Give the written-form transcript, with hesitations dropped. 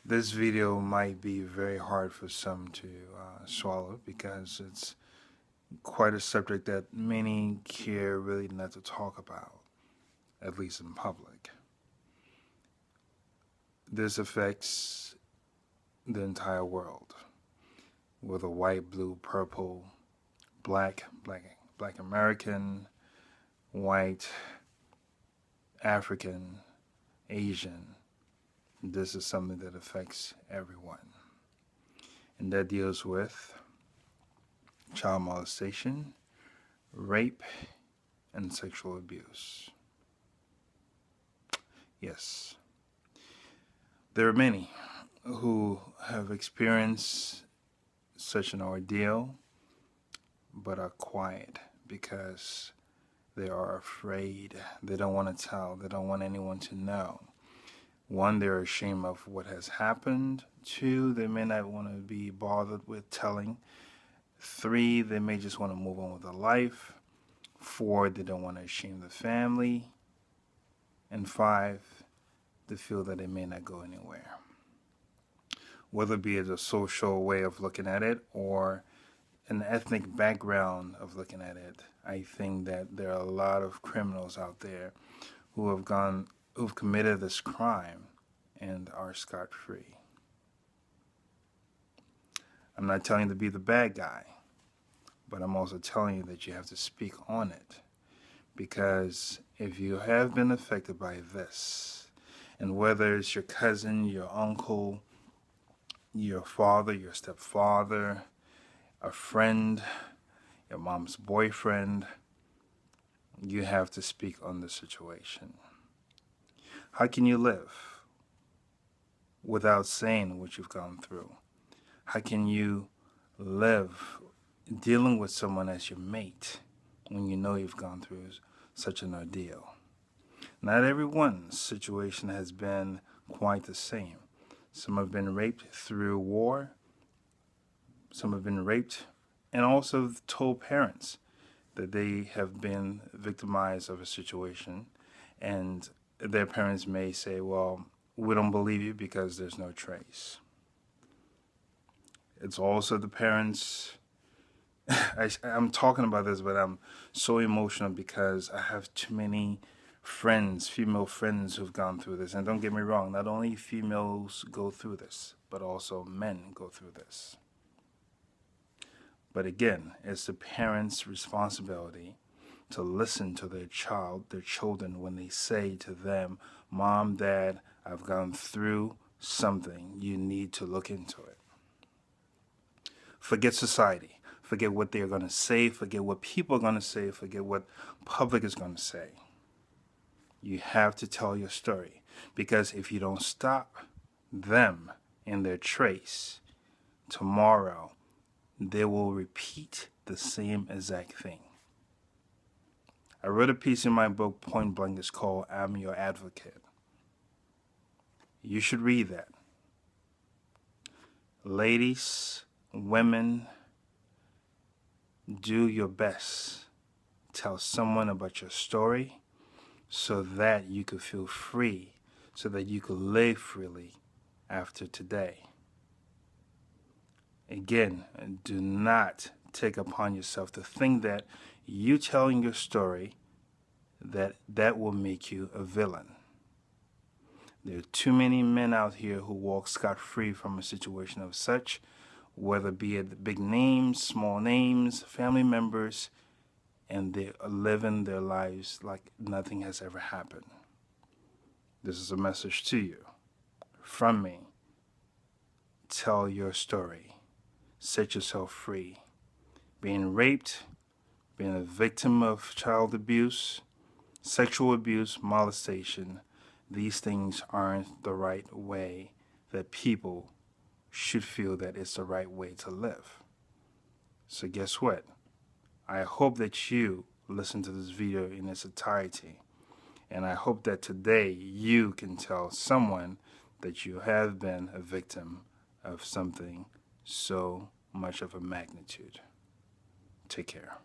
This video might be very hard for some to swallow because it's quite a subject that many care really not to talk about, at least in public. This affects the entire world, whether white, blue, purple, black American, white, African, Asian. This is something that affects everyone. And that deals with child molestation, rape, and sexual abuse. Yes. There are many who have experienced such an ordeal, but are quiet because they are afraid. They don't want to tell. They don't want anyone to know. One, they're ashamed of what has happened. Two, they may not want to be bothered with telling. Three, they may just want to move on with their life. Four, they don't want to shame the family. And five, they feel that it may not go anywhere. Whether it be as a social way of looking at it or an ethnic background of looking at it, I think that there are a lot of criminals out there who've committed this crime and are scot-free. I'm not telling you to be the bad guy, but I'm also telling you that you have to speak on it. Because if you have been affected by this, and whether it's your cousin, your uncle, your father, your stepfather, a friend, your mom's boyfriend, you have to speak on the situation. How can you live without saying what you've gone through? How can you live dealing with someone as your mate when you know you've gone through such an ordeal? Not everyone's situation has been quite the same. Some have been raped through war. Some have been raped and also told parents that they have been victimized of a situation, and their parents may say, well, we don't believe you because there's no trace. It's also the parents. I'm talking about this, but I'm so emotional because I have too many friends, female friends who've gone through this. And don't get me wrong, not only females go through this, but also men go through this. But again, it's the parents' responsibility to listen to their children when they say to them, Mom, Dad, I've gone through something. You need to look into it. Forget society. Forget what they're going to say. Forget what people are going to say. Forget what public is going to say. You have to tell your story. Because if you don't stop them in their trace, tomorrow they will repeat the same exact thing. I wrote a piece in my book, Point Blank. It's called I'm Your Advocate. You should read that. Ladies, women, do your best. Tell someone about your story so that you could feel free, so that you could live freely after today. Again, do not take upon yourself to think that you telling your story, that will make you a villain. There are too many men out here who walk scot-free from a situation of such, whether be it big names, small names, family members, and they are living their lives like nothing has ever happened. This is a message to you from me. Tell your story. Set yourself free. Being raped, being a victim of child abuse, sexual abuse, molestation, these things aren't the right way that people should feel that it's the right way to live. So guess what? I hope that you listen to this video in its entirety. And I hope that today you can tell someone that you have been a victim of something so much of a magnitude. Take care.